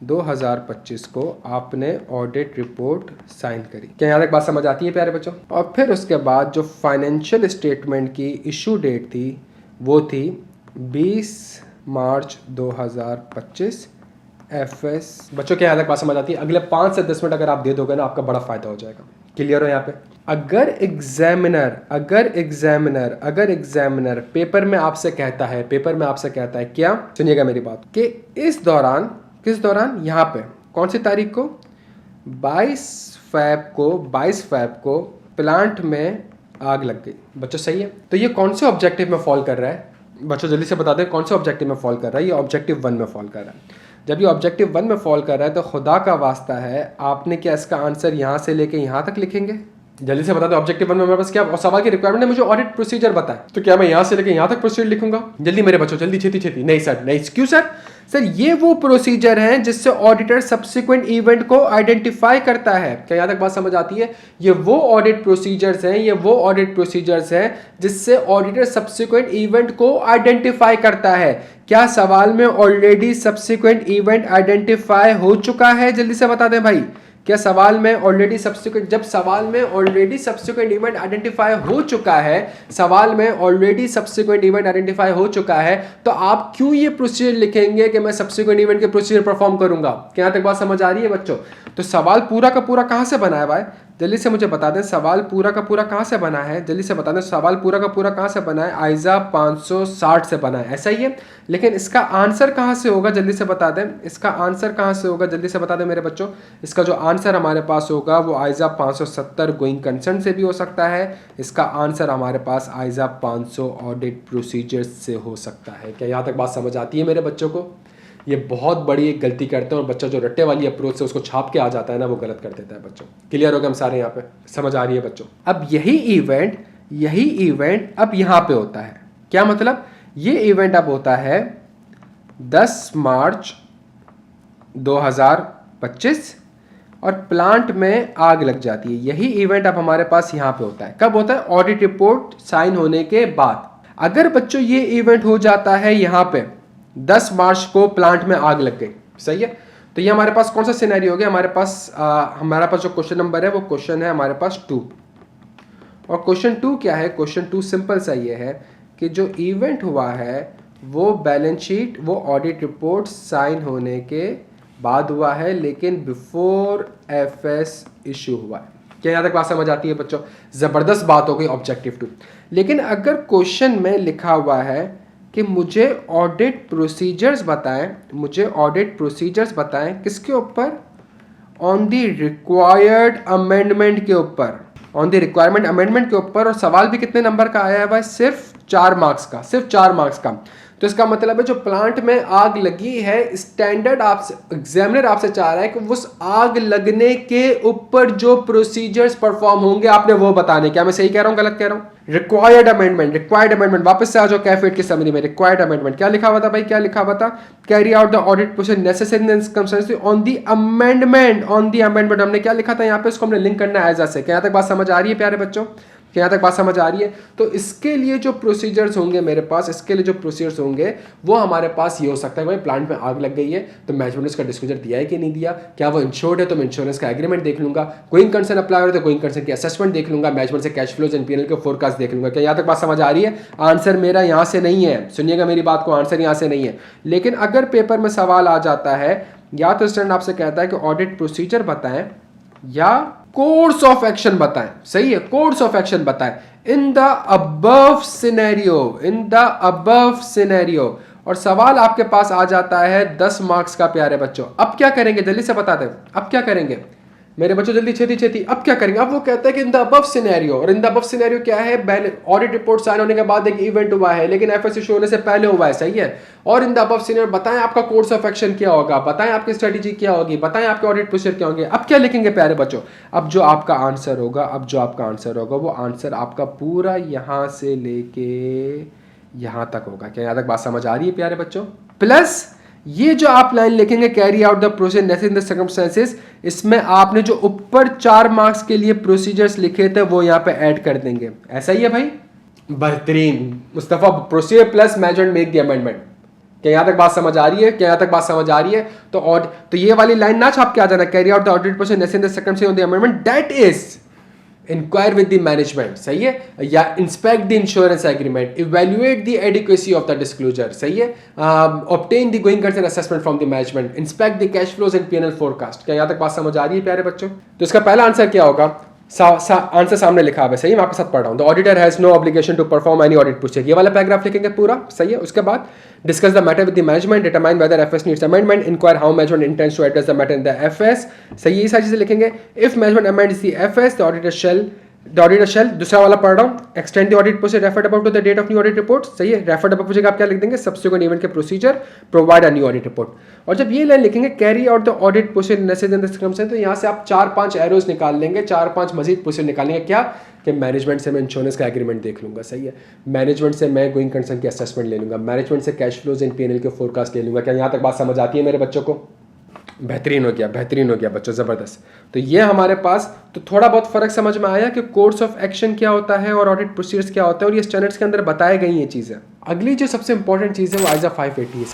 S1: 2025 को आपने ऑडिट रिपोर्ट साइन करी। क्या यहाँ तक बात समझ आती है प्यारे बच्चों? और फिर उसके बाद जो फाइनेंशियल स्टेटमेंट की इशू डेट थी वो थी 20 मार्च 2025 एफएस। बच्चों क्या यहाँ तक बात समझ आती है? अगले 5 से 10 मिनट अगर आप दे दोगे ना, आपका बड़ा फायदा हो जाएगा। क्लियर हो यहाँ पे? अगर एग्जामिनर पेपर में आपसे कहता है क्या, सुनिएगा मेरी बात, कि किस दौरान यहाँ पे कौन सी तारीख को? 22 फैब को प्लांट में आग लग गई। बच्चों सही है? तो ये कौन से ऑब्जेक्टिव में फॉल कर रहा है? बच्चों जल्दी से बता दें कौन से ऑब्जेक्टिव में फॉल कर रहा है? ये ऑब्जेक्टिव 1 में फॉल कर रहा है। जब ये ऑब्जेक्टिव 1 में फॉल कर रहा है तो खुदा का वास्ता है, आपने क्या इसका आंसर यहाँ से लेके यहाँ तक लिखेंगे? जल्दी से बता दो, ऑब्जेक्टिव 1 में मेरे पास क्या सवाल की रिक्वायरमेंट है? मुझे ऑडिट प्रोसीजर बताएं। तो क्या मैं यहाँ से लेके यहाँ तक प्रोसीजर लिखूंगा? जल्दी मेरे बच्चों, जल्दी, छेती। नहीं सर, नहीं। क्यों सर? ये वो प्रोसीजर हैं जिससे ऑडिटर सब्सिक्वेंट इवेंट को आइडेंटिफाई करता है। क्या यहाँ तक बात समझ आती है? ये वो ऑडिट प्रोसीजर्स हैं जिससे ऑडिटर सब्सिक्वेंट इवेंट को आइडेंटिफाई करता है। क्या सवाल में ऑलरेडी सब्सिक्वेंट इवेंट आइडेंटिफाई हो चुका है? जल्दी से बता दें भाई, क्या सवाल में ऑलरेडी सब्सिक्वेंट इवेंट आइडेंटिफाई हो चुका है तो आप क्यों ये प्रोसीजर लिखेंगे कि मैं सब्सिक्वेंट इवेंट के प्रोसीजर परफॉर्म करूंगा? क्या यहाँ तक बात समझ आ रही है बच्चों? तो सवाल पूरा का पूरा कहां से बना है भाई? जल्दी से मुझे बता दें, सवाल पूरा का पूरा कहां से बना है? जल्दी से बता दें, सवाल पूरा का पूरा कहां से बना है? आइजा 560 से बना है, ऐसा ही है। लेकिन इसका आंसर कहां से होगा? जल्दी से बता दें, इसका आंसर कहां से होगा? जल्दी से बता दें मेरे बच्चों, इसका जो आंसर हमारे पास होगा वो आइजा 570 गोइंग कंसर्न से भी हो सकता है। इसका आंसर हमारे पास आइजा 500 ऑडिट प्रोसीजर्स से हो सकता है। क्या यहाँ तक बात समझ आती है मेरे बच्चों को? ये बहुत बड़ी एक गलती करते हैं और बच्चा जो रट्टे वाली अप्रोच से उसको छाप के आ जाता है ना, वो गलत कर देता है बच्चों। क्लियर हो गया हम सारे यहाँ पे? समझ आ रही है बच्चों? अब यही इवेंट अब यहाँ पे होता है। क्या मतलब? ये इवेंट अब होता है 10 मार्च 2025 और प्लांट में आग लग जाती है। यही इवेंट अब हमारे पास यहाँ पे होता है। कब होता है? ऑडिट रिपोर्ट साइन होने के बाद। अगर बच्चों ये इवेंट हो जाता है यहाँ पे 10 मार्च को प्लांट में आग लग गई, सही है, तो ये हमारे पास कौन सा सिनेरियो हो गया? हमारे पास जो क्वेश्चन नंबर है वो क्वेश्चन है हमारे पास 2। और क्वेश्चन 2 क्या है? क्वेश्चन 2 सिंपल सा ये है कि जो इवेंट हुआ है वो बैलेंस शीट, वो ऑडिट रिपोर्ट साइन होने के बाद हुआ है, लेकिन बिफोर एफएस इशू हुआ है। क्या यहाँ तक बात समझ आती है बच्चों? जबरदस्त बात हो गई ऑब्जेक्टिव 2। लेकिन अगर क्वेश्चन में लिखा हुआ है कि मुझे ऑडिट प्रोसीजर्स बताएं, किसके ऊपर? ऑन द रिक्वायर्ड अमेंडमेंट के ऊपर, और सवाल भी कितने नंबर का आया है भाई? सिर्फ 4 मार्क्स का। तो इसका मतलब है जो प्लांट में आग लगी है, स्टैंडर्ड एग्जामिनर आपसे चाह रहा है कि उस आग लगने के ऊपर जो प्रोसीजर्स परफॉर्म होंगे आपने वो बताने। क्या मैं सही कह रहा हूं, गलत कह रहा हूं? रिक्वायर्ड अमेंडमेंट, वापस से आ जाओ कैफेट की समरी में। रिक्वायर्ड अमेंडमेंट क्या लिखा हुआ था भाई? क्या लिखा हुआ था? Carry out the audit procedure necessary on the amendment. हमने क्या लिखा था यहाँ पे? इसको हमने लिंक करना है एजा से। क्या यहाँ तक बात समझ आ रही है प्यारे बच्चों? यहाँ तक बात समझ आ रही है? तो इसके लिए जो प्रोसीजर्स होंगे मेरे पास, वो हमारे पास ये हो सकता है भाई प्लांट में आग लग गई है तो मैनेजमेंट का डिस्क्लोजर दिया है कि नहीं दिया, क्या वो इंश्योर्ड है तो मैं इंश्योरेंस का एग्रीमेंट देख लूंगा, गोइंग कंसर्न अप्लाई हो रहा है तो गोइंग कंसर्न की असेसमेंट देख लूंगा, मैनेजमेंट से कैश फ्लोज एंड पीएनएल के फोरकास्ट देख लूंगा। क्या यहाँ तक बात समझ आ रही है? आंसर मेरा यहाँ से नहीं है, सुनिएगा मेरी बात को, आंसर यहाँ से नहीं है। लेकिन अगर पेपर में सवाल आ जाता है, या तो स्टूडेंट आपसे कहता है कि ऑडिट प्रोसीजर बताएं, या कोर्स ऑफ एक्शन बताएं, सही है, कोर्स ऑफ एक्शन बताएं इन द अबव सिनेरियो। और सवाल आपके पास आ जाता है 10 मार्क्स का प्यारे बच्चों। अब क्या करेंगे जल्दी से बता दें, अब क्या करेंगे मेरे बच्चों, जल्दी छेती छेती। अब क्या करेंगे, अब वो कहता है कि इन द अबव सिनेरियो, और इन द अबव सिनेरियो क्या है, ऑडिट रिपोर्ट साइन होने के बाद एक इवेंट हुआ है लेकिन एफएस इशू होने से पहले हुआ है, सही है। और इन द अबव सिनेरियो बताएं आपका कोर्स ऑफ एक्शन क्या होगा, बताएं आपकी स्ट्रेटेजी क्या होगी, बताएं आपके ऑडिट प्रोसीजर क्या होंगे। अब क्या लिखेंगे प्यारे बच्चों, अब जो आपका आंसर होगा वो आंसर आपका पूरा यहां से लेके यहां तक होगा। क्या यहां तक बात समझ आ रही है प्यारे बच्चों? प्लस ये जो आप लाइन लिखेंगे carry out the process necessary in the circumstances, इसमें आपने जो ऊपर 4 मार्क्स के लिए प्रोसीजर्स लिखे थे वो यहाँ पे ऐड कर देंगे। ऐसा ही है भाई, बेहतरीन Mustafa. Procedure plus management make the amendment. क्या यहाँ तक बात समझ आ रही है? क्या यहाँ तक बात समझ आ रही है? तो ये वाली लाइन ना छाप के आ जाना, carry out the audit process necessary in the circumstances of the amendment that is inquire with the management, सही है, या inspect the insurance agreement, evaluate the adequacy of the disclosure, सही है, obtain the going concern assessment from the management, inspect the cash flows and PNL forecast. क्या यहां तक बात समझ आ रही है प्यारे बच्चों? तो इसका पहला आंसर क्या होगा, आंसर सामने लिखा हुआ है, सही है, मैं आपके साथ पढ़ रहा हूं। The auditor has no obligation to perform any audit procedure, ये वाला पैराग्राफ लिखेंगे पूरा, सही है। उसके बाद discuss the matter with the management, determine whether FS needs amendment, inquire how management intends to address the matter in the FS, सही है। ये सारी चीजें लिखेंगे। If management amends the FS, the auditor shall, दूसरा वाला पढ़ रहा हूं, extend the audit procedure referred about to the date of new audit report, सही है। रेफर्ड अबाउट जगह आप क्या लिख देंगे, सब्सिक्वेंट इवेंट के procedure, provide a new audit report. और जब ये लाइन लिखेंगे carry out the audit procedure necessary in the circumstances, तो यहां से आप 4-5 एरोज निकाल लेंगे, 4-5 मजीद प्रोसीजर निकालेंगे। क्या कि मैनेजमेंट से मैं इंश्योरेंस का एग्रीमेंट देख लूंगा, सही है, मैनेजमेंट से मैं गोइंग कंसर्न की असेसमेंट ले लूंगा, मैनेजमेंट से कैश फ्लोज एंड पीएनएल के फोरकास्ट ले लूंगा। क्या यहां तक बात समझ आती है मेरे बच्चों को? बेहतरीन हो गया बच्चों, ज़बरदस्त। तो ये हमारे पास तो थोड़ा बहुत फ़र्क समझ में आया कि कोर्स ऑफ एक्शन क्या होता है और ऑडिट प्रोसीजर्स क्या होता है, और ये स्टैंडर्ड्स के अंदर बताए गई ये चीज़ें। अगली जो सबसे इंपॉर्टेंट चीज़ है वो आइजा 580 है,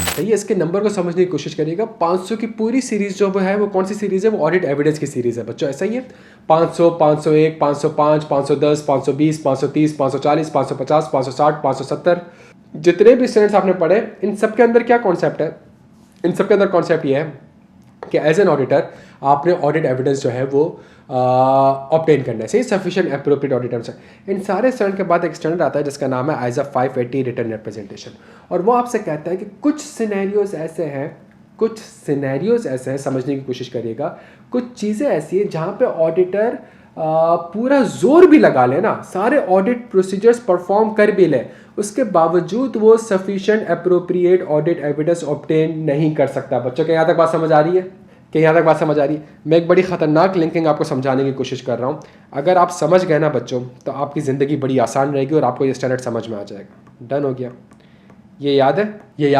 S1: सही है। इसके नंबर को समझने की कोशिश करिएगा। 500 की पूरी सीरीज जो है वो कौन सी सीरीज़ है, वो ऑडिट एविडेंस की सीरीज़ है बच्चों, ऐसा ही है। 500, 501, 505, 510, 520, 530, 540, 550, 560, 570, जितने भी स्टैंडर्ड्स आपने पढ़े, इन सब के अंदर क्या कॉन्सेप्ट है, इन सब के अंदर कॉन्सेप्ट ये है कि एज एन ऑडिटर आपने ऑडिट एविडेंस जो है वो ऑब्टेन करना है, सही, सफिशिएंट एप्रोप्रिएट ऑडिट एविडेंस। इन सारे स्टैंडर्ड के बाद एक स्टैंडर्ड आता है जिसका नाम है आइजा 580 रिटन रिप्रेजेंटेशन, और वो आपसे कहता है कि कुछ सिनेरियोज ऐसे हैं, समझने की कोशिश करिएगा, कुछ चीज़ें ऐसी हैं जहाँ पे ऑडिटर पूरा जोर भी लगा ले ना, सारे ऑडिट प्रोसीजर्स परफॉर्म कर भी ले, उसके बावजूद वो sufficient appropriate audit evidence obtain नहीं कर सकता। बच्चों के यहाँ तक बात समझ आ रही है? कि यहाँ तक बात समझ आ रही है? मैं एक बड़ी ख़तरनाक लिंकिंग आपको समझाने की कोशिश कर रहा हूँ। अगर आप समझ गए ना बच्चों, तो आपकी ज़िंदगी बड़ी आसान रहेगी और आपको ये स्टैंडर्ड समझ में आ जाएगा। डन हो गया? ये याद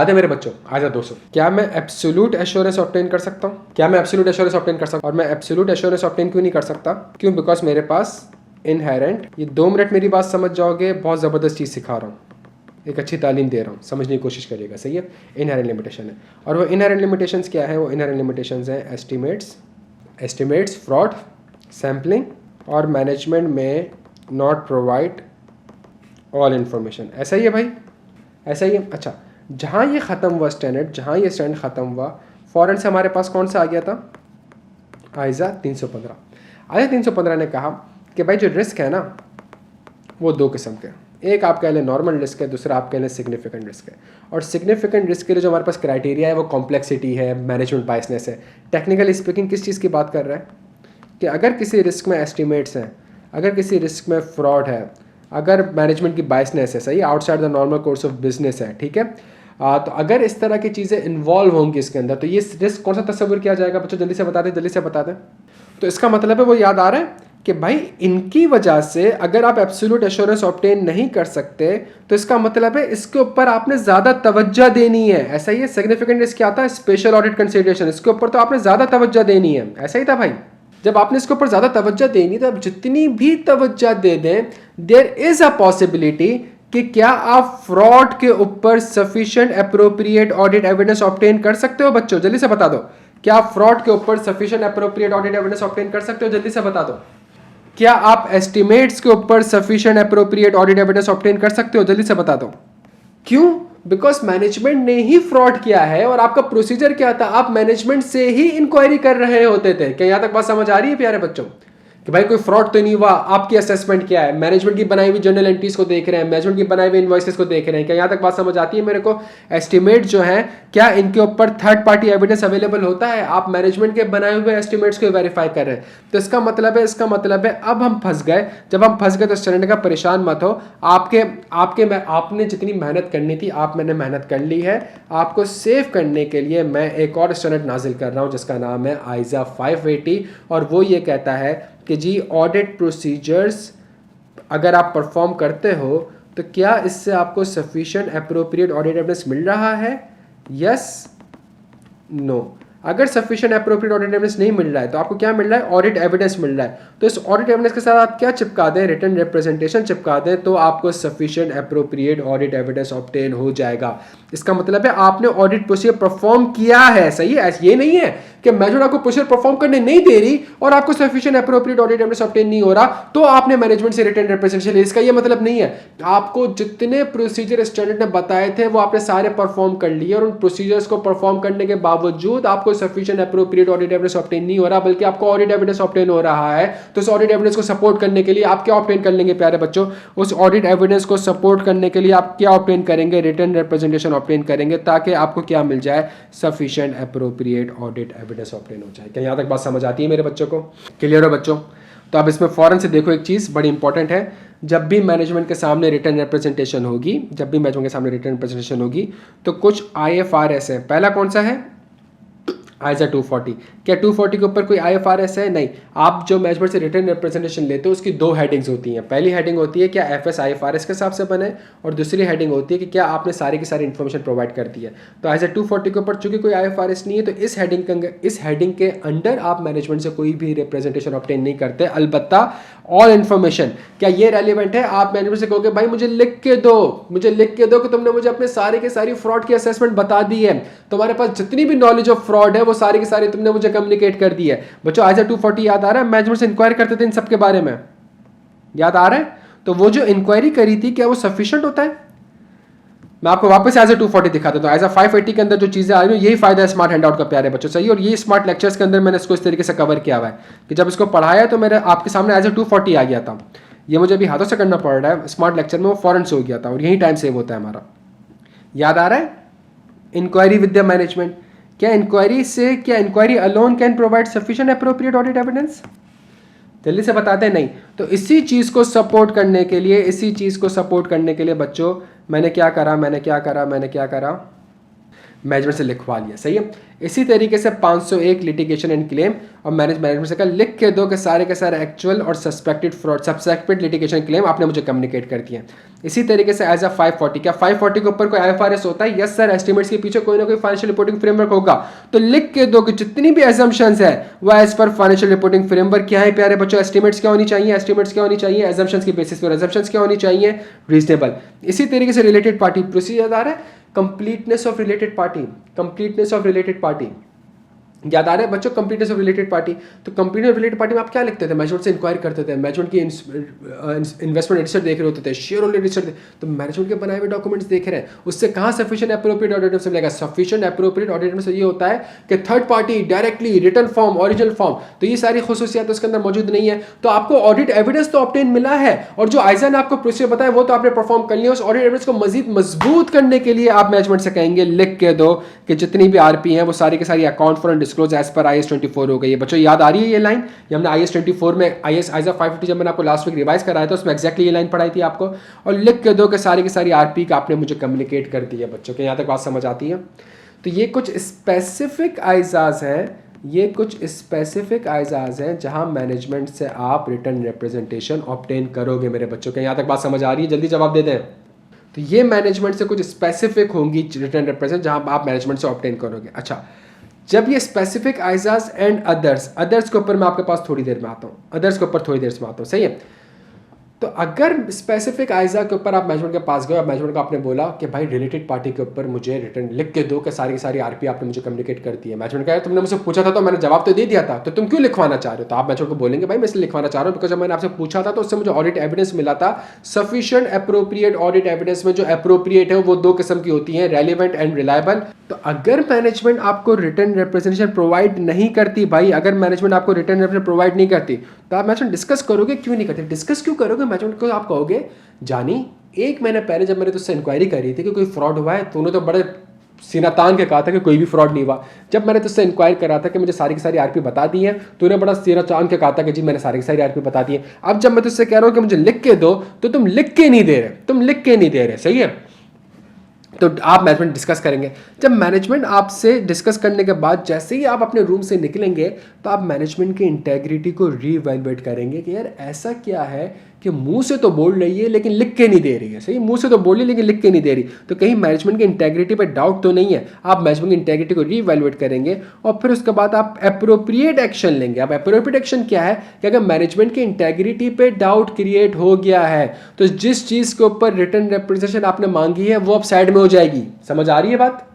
S1: है मेरे बच्चों? आजा 200। क्या मैं एब्सोल्यूट एश्योरेंस ऑब्टेन कर सकता हूँ? और मैं एब्सोल्यूट एश्योरेंस ऑब्टेन क्यों नहीं कर सकता? क्यों? बिकॉज मेरे पास इनहेरेंट, ये 2 मिनट मेरी बात समझ जाओगे, बहुत ज़बरदस्त चीज़ सिखा रहा हूँ, एक अच्छी तालीम दे रहा हूँ, समझने की कोशिश करिएगा, सही है। इनहेरेंट लिमिटेशन है, और वो इनहेरेंट लिमिटेशंस क्या है? वो इनहेरेंट लिमिटेशंस हैं एस्टिमेट्स, फ्रॉड, सैम्पलिंग, और मैनेजमेंट में नॉट प्रोवाइड ऑल इन्फॉर्मेशन। ऐसा ही है भाई, ऐसा ही है। अच्छा, जहाँ ये ख़त्म हुआ स्टैंडर्ड ख़त्म हुआ, फ़ौरन से हमारे पास कौन सा आ गया था? आइजा 315। आइजा 315 ने कहा कि भाई जो रिस्क है ना वो 2 किस्म के, एक आप कह लें नॉर्मल रिस्क है, दूसरा आप कह लें सिग्निफिकेंट रिस्क है। और सिग्निफिकेंट रिस्क के लिए जो हमारे पास क्राइटेरिया है वो कॉम्प्लेक्सिटी है, मैनेजमेंट बायसनेस है। टेक्निकली स्पीकिंग किस चीज़ की बात कर रहा है कि अगर किसी रिस्क में एस्टिमेट्स हैं, अगर किसी रिस्क में फ्रॉड है, अगर मैनेजमेंट की बायसनेस है, सही, outside the normal course of business है, ठीक है, तो अगर इस तरह की चीज़ें इन्वॉल्व होंगी इसके अंदर, तो ये रिस्क कौन सा तस्वीर किया जाएगा बच्चों? जल्दी से बता दें। तो इसका मतलब है वो याद आ रहा है कि भाई इनकी वजह से अगर आप एब्सोल्यूट एश्योरेंस ऑब्टेन नहीं कर सकते, तो इसका मतलब है इसके ऊपर आपने ज़्यादा तवज्जो देनी है। ऐसा ही है। सिग्निफिकेंट रिस्क क्या आता है? स्पेशल ऑडिट कंसिडरेशन, इसके ऊपर तो आपने ज़्यादा तवज्जो देनी है। ऐसा ही था भाई, जब आपने इसके ऊपर ज़्यादा तवज्जो देनी, तो आप जितनी भी तवज्जो दे दें, देयर इज़ अ पॉसिबिलिटी कि क्या आप फ्रॉड के ऊपर sufficient appropriate audit evidence obtain कर सकते हो? बच्चों जल्दी से बता दो, क्या आप फ्रॉड के ऊपर sufficient appropriate audit evidence obtain कर सकते हो? जल्दी से बता दो। क्या आप एस्टिमेट्स के ऊपर sufficient appropriate audit evidence obtain कर सकते हो? जल्दी से बता दो। क्यों? बिकॉज मैनेजमेंट ने ही फ्रॉड किया है और आपका प्रोसीजर क्या था, आप मैनेजमेंट से ही इंक्वायरी कर रहे होते थे। क्या यहां तक बात समझ आ रही है प्यारे बच्चों कि भाई कोई फ्रॉड तो नहीं हुआ? आपकी असेसमेंट क्या है? मैनेजमेंट की बनाई हुई जर्नल एंट्रीज को देख रहे हैं, मैनेजमेंट की बनाई हुई इनवॉइसेस को देख रहे हैं। क्या यहां तक बात समझ आती है मेरे को? एस्टिमेट जो है, क्या इनके ऊपर थर्ड पार्टी एविडेंस अवेलेबल होता है? आप मैनेजमेंट के बनाए हुए एस्टिमेट्स को वेरीफाई कर रहे हैं। तो इसका मतलब है अब हम फंस गए। जब हम फंस गए तो स्टूडेंट का परेशान मत हो। आपने जितनी मेहनत करनी थी मैंने मेहनत कर ली है। आपको सेव करने के लिए मैं एक और स्टैंडर्ड नाजिल कर रहा हूं जिसका नाम है आइजा 580, और वो ये कहता है कि जी ऑडिट प्रोसीजर्स अगर आप परफॉर्म करते हो तो क्या इससे आपको सफिशिएंट एप्रोप्रिएट ऑडिट एविडेंस मिल रहा है? Yes, no. अगर सफिशिएंट एप्रोप्रिएट ऑडिट एविडेंस नहीं मिल रहा है तो आपको क्या मिल रहा है? ऑडिट एविडेंस मिल रहा है। तो इस ऑडिट एविडेंस के साथ आप क्या चिपका दें? रिटन रिप्रेजेंटेशन चिपका दें, तो आपको sufficient appropriate audit evidence obtain हो जाएगा। इसका मतलब है आपने ऑडिट प्रोसीजर परफॉर्म किया है। सही है, ये नहीं है कि मैनेजमेंट आपको प्रोसीजर परफॉर्म करने नहीं दे रही और आपको sufficient appropriate audit evidence obtain नहीं हो रहा तो आपने मैनेजमेंट से रिटन रिप्रेजेंटेशन। इसका ये मतलब नहीं है। आपको जितने प्रोसीजर स्टैंडर्ड ने बताए थे वो आपने सारे परफॉर्म कर लिए, और उन प्रोसीजर्स को परफॉर्म करने के बावजूद आपको sufficient appropriate audit evidence obtain नहीं हो रहा, बल्कि आपको ऑडिट एविडेंस ऑब्टेन हो रहा है। तो उस ऑडिट एविडेंस को सपोर्ट करने के लिए आप क्या ऑब्टेन कर लेंगे प्यारे बच्चों? उस ऑडिट एविडेंस को सपोर्ट करने के लिए आप क्या ऑब्टेन करेंगे? रिटन रिप्रेजेंटेशन ऑब्टेन करेंगे, ताकि आपको क्या मिल जाए? Sufficient appropriate audit evidence obtain हो जाए। क्या यहां तक बात समझ आती है मेरे बच्चों को? क्लियर हो बच्चों? तो अब इसमें फौरन से देखो, एक चीज बड़ी इंपॉर्टेंट है। जब भी मैनेजमेंट के सामने रिटन रिप्रेजेंटेशन होगी, तो कुछ IFRS है। पहला कौन सा है? आइजा 240। क्या 240 के ऊपर कोई IFRS है? नहीं। आप जो मैनेजमेंट से रिटन रिप्रेजेंटेशन लेते हो उसकी दो हेडिंग्स होती हैं। पहली हेडिंग होती है क्या FS IFRS के हिसाब से बने, और दूसरी हेडिंग होती है कि क्या आपने सारी की सारी इन्फॉर्मेशन प्रोवाइड कर दी है। तो आइजा 240 के ऊपर चूंकि कोई IFRS नहीं है तो इस हेडिंग के अंडर आप मैनेजमेंट से कोई भी रिप्रेजेंटेशन ऑब्टेन नहीं करते। अलबत्ता ऑल इन्फॉर्मेशन, क्या ये रेलिवेंट है? आप मैनेजमेंट से कहोगे भाई मुझे लिख के दो कि तुमने मुझे अपने सारे के सारी फ्रॉड की असेसमेंट बता दी है, तुम्हारे पास जितनी भी नॉलेज ऑफ फ्रॉड है वो सारी की सारी तुमने मुझे कम्युनिकेट कर दी है। बच्चों आइजा 240 याद आ रहा है? मैनेजमेंट से इंक्वायरी करते थे इन सब के बारे में, याद आ रहा है? तो वो जो इंक्वायरी करी थी क्या वो सफिशिएंट होता है? मैं आपको वापस आइजा 240 दिखा देता हूं। आइजा 580 के अंदर जो चीजें आ रही हैं, यही फायदा है स्मार्ट हैंडआउट का प्यारे बच्चों, सही। और ये स्मार्ट लेक्चर्स के अंदर मैंने इसको इस तरीके से कवर किया हुआ है कि जब इसको पढ़ाया तो मेरे आपके सामने आइजा 240 आ गया था। ये मुझे अभी हाथों से करना पड़ रहा है, स्मार्ट लेक्चर में वो फॉरन से हो गया था, और यही टाइम सेव होता है हमारा। याद आ रहा है? Inquiry with the management. क्या inquiry alone can provide sufficient appropriate audit evidence? जल्दी से बताते हैं नहीं। तो इसी चीज को सपोर्ट करने के लिए बच्चों मैंने क्या करा, मैनेजमेंट से लिखवा लिया, सही है। इसी तरीके से 501 लिटिगेशन एंड क्लेम, और मैनेजमेंट से कहा लिख के दो कि सारे के सारे एक्चुअल और सस्पेक्टेड लिटिगेशन क्लेम आपने मुझे कम्युनिकेट कर दिए। इसी तरीके से एज अ 540, क्या 540 के ऊपर कोई IFRS होता है? यस सर, एस्टिमेट्स के पीछे कोई ना कोई फाइनेंशियल रिपोर्टिंग फ्रेमवर्क होगा। तो लिख के दो कि जितनी भी एजम्पशंस है वो as per financial reporting framework क्या है प्यारे बच्चों? एस्टिमेट्स क्या होनी चाहिए? एजम्पशंस की बेसिस पर एजम्पशंस क्या होनी चाहिए? रीजनेबल। इसी तरीके से रिलेटेड पार्टी प्रोसीजर आ रहा है, कंप्लीटनेस ऑफ रिलेटेड पार्टी। याद आ रहा है बच्चों? Completeness of related party. तो कंप्लीटनेस ऑफ रिलेटेड पार्टी में आप क्या लिखते थे? मैनेजमेंट से इंक्वायरी करते थे, मैनेजमेंट की इन्वेस्टमेंट रजिस्टर देख रहे होते थे, शेयर होल्डर रजिस्टर, तो मैनेजमेंट के बनाए हुए डॉक्यूमेंट्स देख रहे हैं, उससे कहाँ सफिशिएंट एप्रोप्रिएट ऑडिट एविडेंस मिलेगा? सफिशिएंट एप्रोप्रिएट ऑडिट एविडेंस ये होता है कि third party directly written form, original form, तो ये सारी खुसूसियात उसके अंदर मौजूद नहीं है। तो आपको ऑडिट एविडेंस तो ऑब्टेन मिला है, और जो आइजा ने आपको प्रोसीजर बताया वो तो आपने परफॉर्म कर लिया। उस ऑडिट एविडेंस को मजीद मजबूत करने के लिए आप मैनेजमेंट से कहेंगे लिख के दो कि जितनी भी RP हैं वो सारी की सारी account for disclose as per IAS 24 हो गई है। बच्चों याद आ रही है ये लाइन? ये हमने IAS 24 में आइजा 550 जब मैंने आपको लास्ट वीक रिवाइज कराया था उसमें एक्जैक्टली ये लाइन पढ़ाई थी आपको। और लिख के दो कि सारी की सारी RP का आपने मुझे कम्युनिकेट कर दी है। बच्चों के यहाँ तक बात समझ आती है? तो ये कुछ स्पेसिफिक आइजाज हैं जहां मैनेजमेंट से आप रिटन रिप्रेजेंटेशन ऑब्टेन करोगे मेरे बच्चों के। यहाँ तक बात समझ आ रही है? जल्दी जवाब दे दें। तो ये मैनेजमेंट से कुछ स्पेसिफिक होंगी रिटन रिप्रेजेंट जहां आप मैनेजमेंट से ऑब्टेन करोगे। अच्छा, जब ये स्पेसिफिक आइजाज एंड अदर्स के ऊपर मैं आपके पास थोड़ी देर में आता हूं, सही है। तो अगर स्पेसिफिक आइजा के ऊपर आप मैनेजमेंट के पास गए और मैनेजमेंट को आपने बोला कि भाई रिलेटेड पार्टी के ऊपर मुझे रिटर्न लिख के दो कि सारी की सारी आरपी आपने मुझे कम्युनिकेट कर दी है, मैनेजमेंट कहा तुमने मुझसे पूछा था तो मैंने जवाब तो दे दिया था, तो तुम क्यों लिखवाना चाह रहे हो? तो आप मैनेजमेंट को बोलेंगे भाई मैं इसलिए लिखवाना चाह रहा हूँ बिकॉज जब मैंने आपसे पूछा था तो उससे मुझे ऑडिट एविडेंस मिला था सफिशिएंट एप्रोप्रिएट। ऑडिट एविडेंस में जो एप्रोप्रिएट है वो दो किस्म की होती है, रेलिवेंट एंड रिलायबल। तो अगर मैनेजमेंट आपको रिटर्न रिप्रेजेंटेशन प्रोवाइड नहीं करती, भाई अगर मैनेजमेंट आपको रिटर्न रिप्रेजेंटेशन प्रोवाइड नहीं करती तो आप मैनेजमेंट डिस्कस करोगे, क्यों नहीं करते? डिस्कस क्यों करोगे? मैनेजमेंट को आप कहोगे जानी एक महीने पहले जब मैंने तुझसे इंक्वायरी करी थी कि कोई फ्रॉड हुआ है, तूने तो बड़े सीना तान के कहा था कि कोई भी फ्रॉड नहीं हुआ। जब मैंने तुझसे इंक्वायरी करा था कि मुझे सारी की सारी आरपी बता दी है, तूने बड़ा सीना तान के कहा था कि जी मैंने सारी की सारी आरपी बता दी है। अब जब मैं तुझसे कह रहा हूं कि मुझे लिख के दो तो तुम लिख के नहीं दे रहे, तुम लिख के नहीं दे रहे, सही है? तो आप मैनेजमेंट डिस्कस करेंगे। जब मैनेजमेंट आपसे डिस्कस करने के बाद जैसे ही आप अपने रूम से निकलेंगे तो आप मैनेजमेंट की इंटेग्रिटी को रीवैल्यूएट करेंगे कि यार ऐसा क्या है कि मुंह से तो बोल रही है लेकिन लिख के नहीं दे रही है, सही, मुंह से तो बोल रही है लेकिन लिख के नहीं दे रही, तो कहीं मैनेजमेंट की इंटेग्रिटी पे डाउट तो नहीं है। आप मैनेजमेंट की इंटेग्रिटी को रीवैल्यूएट करेंगे और फिर उसके बाद आप एप्रोप्रिएट एक्शन लेंगे। अब एप्रोप्रिएट एक्शन क्या है कि अगर मैनेजमेंट की इंटेग्रिटी पे डाउट क्रिएट हो गया है तो जिस चीज के ऊपर रिटर्न रिप्रेजेंटेशन आपने मांगी है वो अब साइड में हो जाएगी। समझ आ रही है बात?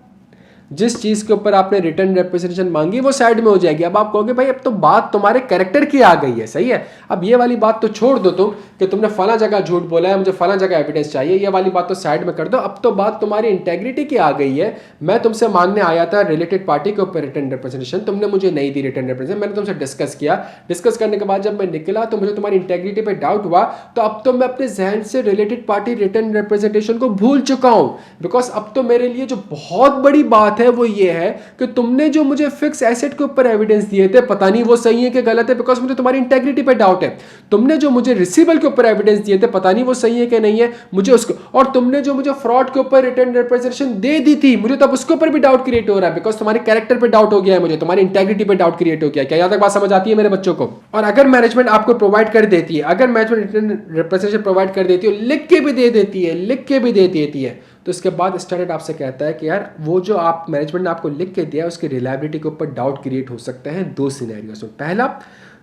S1: जिस चीज के ऊपर आपने रिटर्न रिप्रेजेंटेशन मांगी वो साइड में हो जाएगी। अब आप कहोगे भाई अब तो बात तुम्हारे कैरेक्टर की आ गई है, सही है, अब ये वाली बात तो छोड़ दो तुम कि तुमने फला जगह झूठ बोला है, मुझे फला जगह एविडेंस चाहिए, ये वाली बात तो साइड में कर दो। अब तो बात तुम्हारी इंटेग्रिटी की आ गई है। मैं तुमसे मांगने आया था रिलेटेड पार्टी के ऊपर रिटर्न रिप्रेजेंटेशन, तुमने मुझे नहीं दी रिटर्न रिप्रेजेंटेशन, मैंने तुमसे डिस्कस किया, डिस्कस करने के बाद जब मैं निकला तो मुझे तुम्हारी इंटेग्रिटी पे डाउट हुआ, तो अब तो मैं अपने जहन से रिलेटेड पार्टी रिटर्न रिप्रेजेंटेशन को भूल चुका हूं। बिकॉज अब तो मेरे लिए जो बहुत बड़ी बात है वो ये है कि तुमने जो मुझे फिक्स एसेट के ऊपर एविडेंस दिए थे पता नहीं वो सही है कि गलत है, बिकॉज मुझे तुम्हारी इंटेग्रिटी पे डाउट है। तुमने जो मुझे रिसीवेबल के ऊपर एविडेंस दिए थे पता नहीं वो सही है कि नहीं है, मुझे उसको, और तुमने जो मुझे फ्रॉड के ऊपर रिटर्न रिप्रेजेंटेशन दे दी थी मुझे तब उसके ऊपर भी डाउट क्रिएट हो रहा है, बिकॉज तुम्हारे कैरेक्टर पे डाउट हो गया है, मुझे तुम्हारी इंटेग्रिटी पे डाउट क्रिएट हो गया। क्या यहां तक बात समझ आती है मेरे बच्चों को? और अगर मैनेजमेंट आपको प्रोवाइड कर देती है, अगर मैनेजमेंट रिटर्न रिप्रेजेंटेशन प्रोवाइड कर देती है, लिख के भी दे देती है, लिख के भी दे देती है, तो इसके बाद स्टैंडर्ड आपसे कहता है कि यार वो जो आप मैनेजमेंट ने आपको लिख के दिया उसकी रिलायबिलिटी के ऊपर डाउट क्रिएट हो सकते हैं दो सिनेरियोस में। पहला,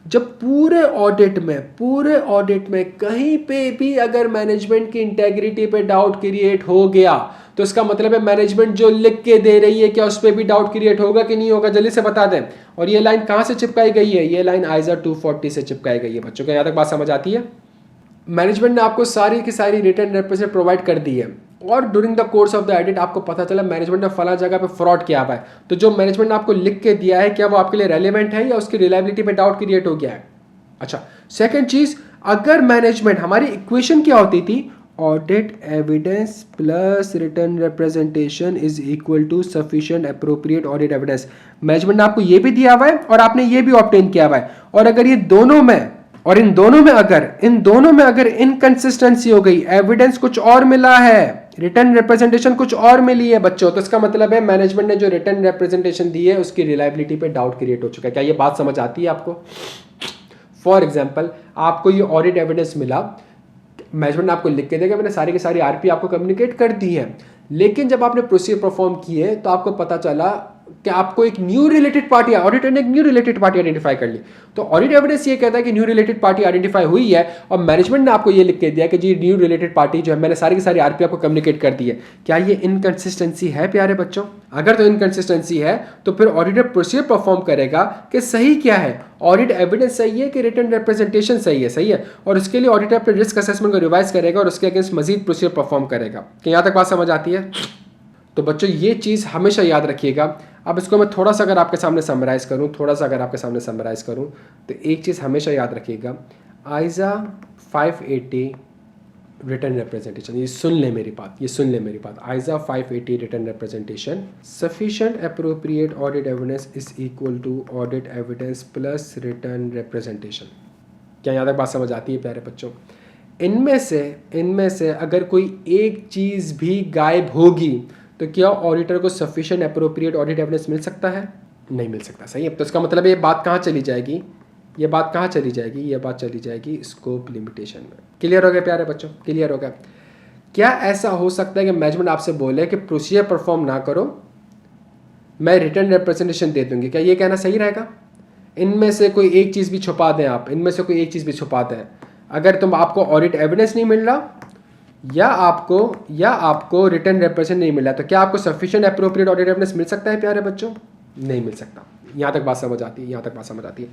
S1: जब पूरे ऑडिट में कहीं पे भी अगर मैनेजमेंट की इंटेग्रिटी पे डाउट क्रिएट हो गया तो इसका मतलब है मैनेजमेंट जो लिख के दे रही है क्या उस पर भी डाउट क्रिएट होगा कि नहीं होगा? जल्दी से बता दें। और ये लाइन कहां से चिपकाई गई है? ये लाइन आइजा 240 से चिपकाई गई है। बच्चों को यहां तक बात समझ आती है? मैनेजमेंट ने आपको सारी की सारी रिटर्न रिप्रेजेंटेशन प्रोवाइड कर दी है और during the course of the audit आपको पता चला मैनेजमेंट ने फला जगह पे फ्रॉड किया हुआ है, तो जो मैनेजमेंट ने आपको लिख के दिया है क्या वो आपके लिए रेलेवेंट है या उसकी रिलायबिलिटी पे डाउट क्रिएट हो गया है? अच्छा, सेकंड चीज, अगर मैनेजमेंट, हमारी इक्वेशन क्या होती थी? Audit evidence plus written representation is equal to sufficient appropriate audit evidence. Management ने आपको ये भी दिया हुआ है और आपने ये भी ऑब्टेन किया हुआ है, और अगर ये दोनों में और इन दोनों में अगर इनकंसिस्टेंसी हो गई, एविडेंस कुछ और मिला है, रिटर्न रिप्रेजेंटेशन कुछ और मिली है बच्चों, तो इसका मतलब है मैनेजमेंट ने जो रिटर्न रिप्रेजेंटेशन दी है उसकी रिलायबिलिटी पे डाउट क्रिएट हो चुका है। क्या ये बात समझ आती है आपको? फॉर एग्जाम्पल, आपको ये ऑडिट एविडेंस मिला, मैनेजमेंट ने आपको लिख के देगा मैंने सारी की सारी आरपी आपको कम्युनिकेट कर दी है, लेकिन जब आपने प्रोसीजर परफॉर्म किए तो आपको पता चला कि आपको एक न्यू रिलेटेड पार्टी, ऑडिटर ने एक न्यू रिलेटेड पार्टी आइडेंटिफाई कर ली। तो ऑडिट एविडेंस ये कहता है कि न्यू रिलेटेड पार्टी आइडेंटिफाई हुई है और मैनेजमेंट ने आपको ये लिख के दिया कि जी न्यू रिलेटेड पार्टी जो है मैंने सारी की सारी आरपी आपको कम्युनिकेट कर दी है। क्या ये इनकंसिस्टेंसी है प्यारे बच्चों? अगर तो इनकंसिस्टेंसी है तो फिर ऑडिटर प्रोसीजर परफॉर्म करेगा कि सही क्या है, ऑडिट एविडेंस सही है कि रिटर्न रिप्रेजेंटेशन सही है, सही है, और उसके लिए ऑडिटर अपने रिस्क असेसमेंट को रिवाइज करेगा और उसके अगेंस्ट मजीद प्रोसीजर परफॉर्म करेगा। क्या यहाँ तक बात समझ आती है? तो बच्चों ये चीज़ हमेशा याद रखिएगा। अब इसको मैं थोड़ा सा अगर आपके सामने समराइज़ करूं तो एक चीज़ हमेशा याद रखिएगा, आइजा 580 रिटर्न रिप्रेजेंटेशन, ये सुन ले मेरी बात, ISA 580 written representation, sufficient appropriate audit evidence is equal to audit evidence plus written representation. क्या यहाँ तक बात समझ आती है प्यारे बच्चों? इनमें से अगर कोई एक चीज़ भी गायब होगी तो क्या ऑडिटर को सफिशिएंट एप्रोप्रिएट ऑडिट एविडेंस मिल सकता है? नहीं मिल सकता, सही है। तो इसका मतलब ये बात कहाँ चली जाएगी? ये बात चली जाएगी स्कोप लिमिटेशन में। क्लियर हो गया प्यारे बच्चों? क्लियर हो गया? क्या ऐसा हो सकता है कि मैनेजमेंट आपसे बोले कि प्रोसीजर परफॉर्म ना करो, मैं रिटर्न रिप्रेजेंटेशन दे दूंगी? क्या ये कहना सही रहेगा? इनमें से कोई एक चीज़ भी छुपा दें आप, अगर आपको ऑडिट एविडेंस नहीं मिल रहा या आपको रिटर्न रिप्रेजेंट नहीं मिल रहा, तो क्या आपको सफिशिएंट एप्रोप्रिएट ऑडिट एविडेंस मिल सकता है प्यारे बच्चों? नहीं मिल सकता। यहाँ तक बात समझ आती है, यहाँ तक बात समझ आती है।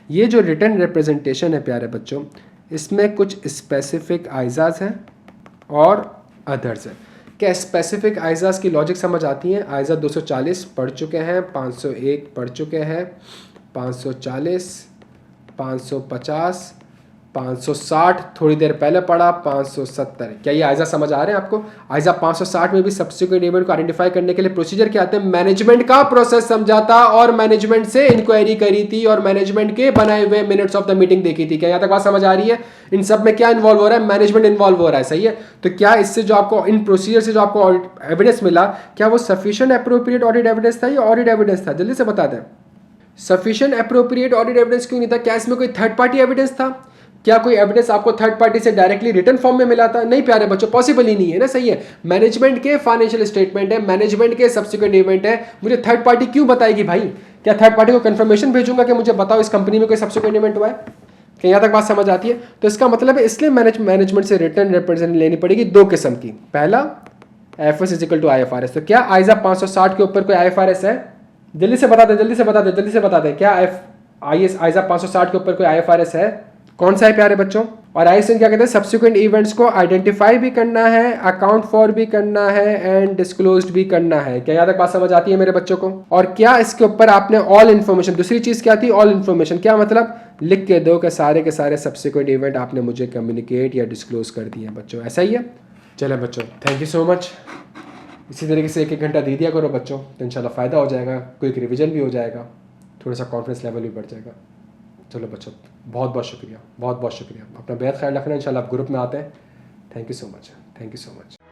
S1: ये जो रिटर्न रिप्रेजेंटेशन है प्यारे बच्चों, इसमें कुछ स्पेसिफिक आइजाज हैं और अदर्स हैं। क्या स्पेसिफिक आइजाज की लॉजिक समझ आती हैं? आइजा 240 पढ़ चुके हैं, 501 पढ़ चुके हैं, 540, 550, 560 थोड़ी देर पहले पढ़ा, 570। क्या ये आइजा समझ आ रहे हैं आपको? आइजा 560 में भी सब्सिक्वेंट इवेंट को आइडेंटिफाई करने के लिए प्रोसीजर क्या आते हैं? मैनेजमेंट का प्रोसेस समझा था और मैनेजमेंट से इंक्वायरी करी थी और मैनेजमेंट के बनाए हुए मिनट्स ऑफ द मीटिंग देखी थी। क्या यहाँ तक बात समझ आ रही है? इन सब में क्या इन्वॉल्व हो रहा है? मैनेजमेंट इन्वॉल्व हो रहा है, सही है। तो क्या इससे जो आपको इन प्रोसीजर से जो आपको एविडेंस मिला, क्या वो सफिशिएंट एप्रोप्रिएट ऑडिट एविडेंस था या ऑडिट एविडेंस था? जल्दी से बता दें। सफिशिएंट एप्रोप्रिएट ऑडिट एविडेंस क्यों नहीं था? क्या इसमें कोई थर्ड पार्टी एविडेंस था? क्या कोई एविडेंस आपको थर्ड पार्टी से डायरेक्टली रिटर्न फॉर्म में मिला था? नहीं प्यारे बच्चों, पॉसिबल ही नहीं है ना, सही है। मैनेजमेंट के फाइनेंशियल स्टेटमेंट है, मैनेजमेंट के सब्सिक्वेंट इवेंट है, मुझे थर्ड पार्टी क्यों बताएगी भाई? क्या थर्ड पार्टी को कंफर्मेशन भेजूंगा कि मुझे बताओ इस कंपनी में कोई सब्सिक्वेंट इवेंट हुआ है? क्या यहाँ तक बात समझ आती है? तो इसका मतलब है इसलिए मैनेजमेंट से रिटर्न रिप्रेजेंट लेनी पड़ेगी दो किस्म की। पहला FS is equal to IFRS. तो क्या आइजा 560 के ऊपर कोई आईएफआरएस है? जल्दी से बता दे, जल्दी से बता दे, जल्दी से बता दे। क्या आइजा 560 के ऊपर कोई आईएफआरएस है? कौन सा है प्यारे बच्चों? और आईएसएन क्या कहते हैं? सब्सिक्वेंट इवेंट्स को आइडेंटिफाई भी करना है, अकाउंट फॉर भी करना है एंड डिस्क्लोज्ड भी करना है। क्या यहाँ तक बात समझ आती है मेरे बच्चों को? और क्या इसके ऊपर आपने ऑल इन्फॉर्मेशन, दूसरी चीज क्या थी? All information. क्या मतलब? लिख के दो कि सारे के सारे सब्सिक्वेंट इवेंट आपने मुझे कम्युनिकेट या डिस्क्लोज कर दिए हैं बच्चों, ऐसा ही है। चले बच्चों, थैंक यू सो मच। इसी तरीके से एक घंटा दे दिया करो बच्चों, तो इंशाल्लाह फ़ायदा हो जाएगा, क्विक रिवीजन भी हो जाएगा, थोड़ा सा कॉन्फिडेंस लेवल भी बढ़ जाएगा। चलो बच्चों, बहुत बहुत शुक्रिया, बहुत बहुत शुक्रिया। अपना बेहद ख्याल रखना। इंशाल्लाह आप ग्रुप में आते हैं। Thank you so much, thank you so much.